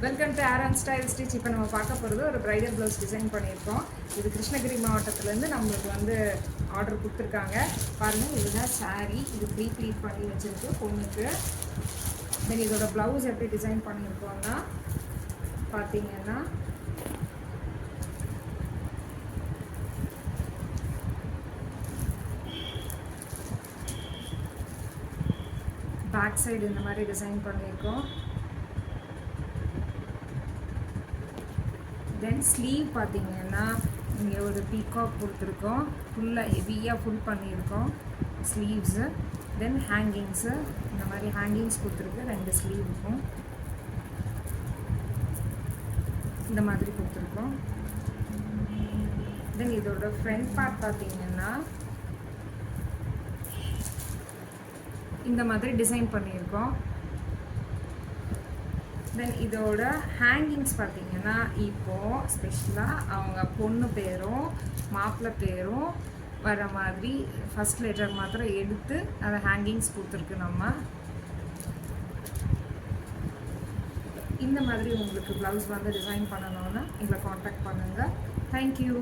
Welcome to R and style stitch. இப்போ நம்ம பார்க்க போகிறது ஒரு ப்ரைடல் ப்ளவுஸ் டிசைன் பண்ணியிருக்கோம். இது கிருஷ்ணகிரி மாவட்டத்துலேருந்து நம்மளுக்கு வந்து ஆர்டர் கொடுத்துருக்காங்க. பாருங்கள், இதுதான் சாரீ. இது ப்ளீட் பண்ணி வச்சுருக்கு பொண்ணுக்கு. தென் இதோட ப்ளவுஸ் எப்படி டிசைன் பண்ணியிருக்கோம்னா பார்த்தீங்கன்னா பேக் சைடு இந்த மாதிரி டிசைன் பண்ணியிருக்கோம். தென் ஸ்லீவ் பார்த்தீங்கன்னா இங்கே ஒரு பீகாக் கொடுத்துருக்கோம். ஃபுல்லாக ஹெவியாக ஃபுல் பண்ணியிருக்கோம் ஸ்லீவ்ஸு. தென் ஹேங்கிங்ஸு இந்த மாதிரி ஹேங்கிங்ஸ் கொடுத்துருக்கு. 2 ஸ்லீவுக்கும் இந்த மாதிரி கொடுத்துருக்கோம். தென் இதோட ஃப்ரண்ட் பார்ட் பார்த்தீங்கன்னா இந்த மாதிரி டிசைன் பண்ணியிருக்கோம். தென் இதோட ஹேங்கிங்ஸ் பார்த்தீங்கன்னா இப்போது ஸ்பெஷலாக அவங்க பொண்ணு பேரும் மாப்பிள்ளை பேரும் வர மாதிரி ஃபஸ்ட் லெட்டர் மாத்திரம் எடுத்து அதை ஹேங்கிங்ஸ் கொடுத்துருக்கு. நம்ம இந்த மாதிரி உங்களுக்கு ப்ளவுஸ் வந்து டிசைன் பண்ணணுன்னா எங்களை காண்டாக்ட் பண்ணுங்கள். தேங்க்யூ.